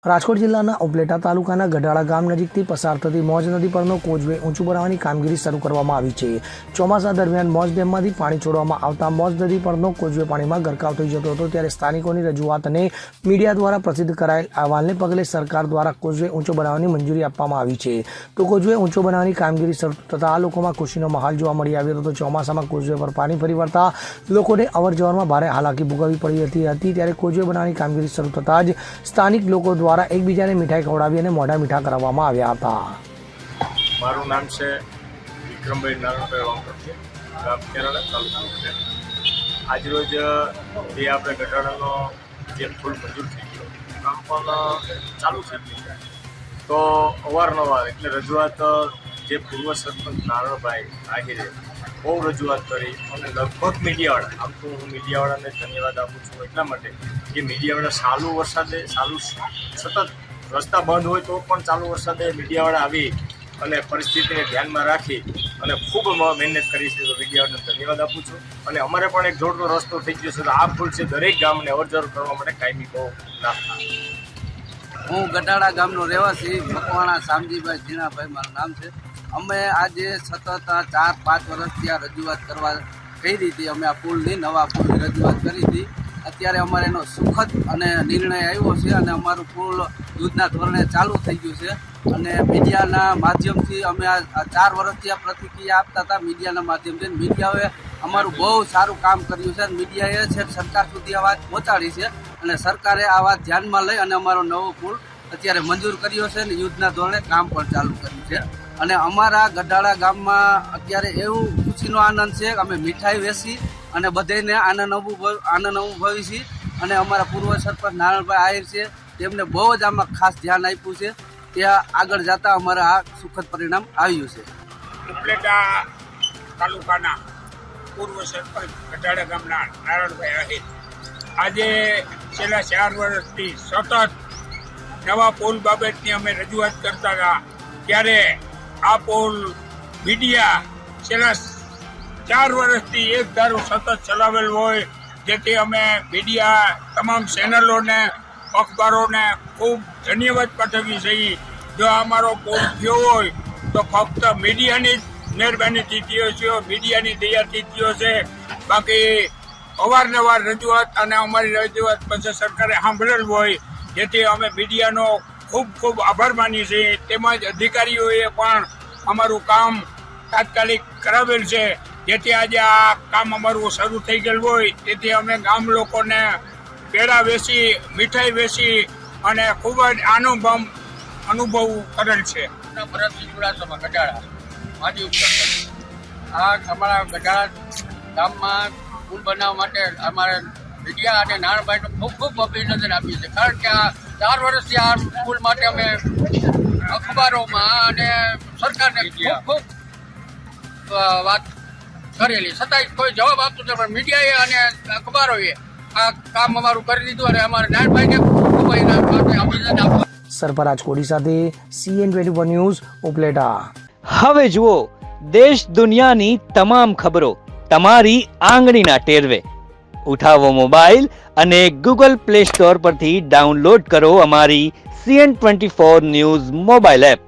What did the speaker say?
રાજકોટ જિલ્લાના ઉપલેટા તાલુકાના ગઢાળા ગામ નજીકથી પસાર થતી મોજ નદી પરનો કોઝવે ઊંચું બનાવવાની કામગીરી શરૂ કરવામાં આવી છે। ચોમાસા દરમિયાન મોજ ડેમમાંથી પાણી છોડવામાં આવતા મોજ નદી પરનો કોઝવે પાણીમાં ગરકાવ થઈ જતો હતો, ત્યારે સ્થાનિકોની રજૂઆત અને મીડિયા દ્વારા પ્રસિદ્ધ કરાયેલ અહેવાલને પગલે સરકાર દ્વારા કોઝવે ઊંચો બનાવવાની મંજૂરી આપવામાં આવી છે। તો કોઝવે ઊંચો બનાવવાની કામગીરી શરૂ થતાં આ લોકોમાં ખુશીનો માહોલ જોવા મળી આવ્યો હતો। ચોમાસામાં કોઝવે પર પાણી ફરી વળતા લોકોને અવરજવરમાં ભારે હાલાકી ભોગવવી પડી હતી, ત્યારે કોઝવે બનાવવાની કામગીરી શરૂ થતાં જ સ્થાનિક લોકો દ્વારા એકબીજાને મીઠાઈ ખવડાવી અને મોઢા મીઠા કરવામાં આવ્યા હતા। મારું નામ છે વિક્રમભાઈ નારાયણભાઈ વાંકર, ગામ કેરાળા, તાલુકો ઉપલેટા। આજરોજ જે આપણે ગઢાળાનો જે પુલ મંજૂર થઈ ગયો, કામ પણ ચાલુ થઈ ગયું, તો અવારનવાર એટલે રજૂઆત જે પૂર્વ સરપંચ નારાયણભાઈ આહિરે બહુ રજૂઆત કરી અને લગભગ મીડિયાવાળા, આમ તો હું મીડિયાવાળાને ધન્યવાદ આપું છું એટલા માટે કે મીડિયાવાળા ચાલુ વરસાદે સતત રસ્તા બંધ હોય તો પણ ચાલુ વરસાદે મીડિયાવાળા આવી અને પરિસ્થિતિને ધ્યાનમાં રાખી અને ખૂબ મહેનત કરી છે, તો મીડિયાવાળાને ધન્યવાદ આપું છું। અને અમારે પણ એક જોડતો રસ્તો થઈ ગયો છે, તો આ પુલ છે દરેક ગામને અવરજવર કરવા માટે કાયમી બહુ લાભ થાય। હું ગઢાળા ગામનો રહેવાસી મકવાણા શામજીભાઈ ઝીણાભાઈ મારું નામ છે। અમે આજે સતત 4-5 વર્ષથી આ રજૂઆત કરવા કરી હતી। અમે આ પુલની નવા પુલની રજૂઆત કરી હતી। અત્યારે અમારે એનો સુખદ અને નિર્ણય આવ્યો છે અને અમારું પુલ યુદ્ધના ધોરણે ચાલુ થઈ ગયું છે। અને મીડિયાના માધ્યમથી અમે આ 4 વર્ષથી આ પ્રતિક્રિયા આપતા હતા મીડિયાના માધ્યમથી। મીડિયાએ અમારું બહુ સારું કામ કર્યું છે। મીડિયાએ છે સરકાર સુધી આ વાત પહોંચાડી છે અને સરકારે આ વાત ધ્યાનમાં લઈ અને અમારો નવો પુલ અત્યારે મંજૂર કર્યો છે અને યુદ્ધના ધોરણે કામ પણ ચાલુ કર્યું છે। અને અમારા ગઢાળા ગામમાં અત્યારે એવું ખુશીનો આનંદ છે કે અમે મીઠાઈ વેચી અને બધાને આનંદ અનુભવી છીએ। અને અમારા પૂર્વ સરપંચ નારાયણભાઈ આહિર છે, તેમને બહુ જ આમાં ખાસ ધ્યાન આપ્યું છે, ત્યાં આગળ જતાં અમારે આ સુખદ પરિણામ આવ્યું છે। ઉપલેટા તાલુકાના પૂર્વ સરપંચ ગઢાળા ગામના નારાયણભાઈ આહિર આજે છેલ્લા 4 વર્ષથી સતત નવા પુલ બાબતની અમે રજૂઆત કરતા હતા, ત્યારે આ પુલ મીડિયા છેલ્લા 4 વર્ષથી એક ધારો સતત ચલાવેલ હોય, જેથી અમે મીડિયા તમામ ચેનલોને અખબારોને ખૂબ ધન્યવાદ પાઠવીએ છીએ। જો અમારો પુલ થયો હોય તો ફક્ત મીડિયાની જ મહેરબાનીથી થયો છે, મીડિયાની દયાથી થયો છે। બાકી અવારનવાર રજૂઆત અને અમારી રજૂઆત પછી સરકારે સાંભળેલ હોય, જેથી અમે મીડિયાનો ખૂબ ખૂબ આભાર માનીએ છીએ। તેમજ અધિકારીઓએ પણ અમારું કામ તાત્કાલિક કરાવેલ છે, જેથી આજે આ કામ અમારું શરૂ થઈ ગયેલું હોય, તેથી અમે ગામ લોકોને પેડા વેચી, મીઠાઈ વેચી અને ખૂબ જ અનુભવ કરેલ છે। ભરતસિંહ ચુડાસમા ગઢાળા માજી ઉપસરપંચ। આ અમારા ગઢાળા ગામમાં પુલ બનાવવા માટે અમારે મીડિયા અને નારાયણભાઈનું ખૂબ ખૂબ અભિનંદન આપીએ છીએ, કારણ કે આ 4 વર્ષથી આ પુલ માટે અમે અખબારોમાં અને સરકારને ખૂબ ખૂબ વાત કરેલી, છતાંય કોઈ જવાબ આપતું નથી, પણ મીડિયાએ અને અખબારોએ આ કામ અમારું કરી દીધું અને અમારા નારાયણભાઈને ખૂબ અભિનંદન આપવા। સરફરાજ કોડી સાથે CN24 ન્યૂઝ ઉપલેટા। હવે જુઓ દેશ દુનિયાની તમામ ખબરો તમારી આંગળીના ટેરવે। ઉઠાવો મોબાઈલ અને Google Play Store પરથી ડાઉનલોડ કરો અમારી CN24 ન્યૂઝ મોબાઈલ એપ।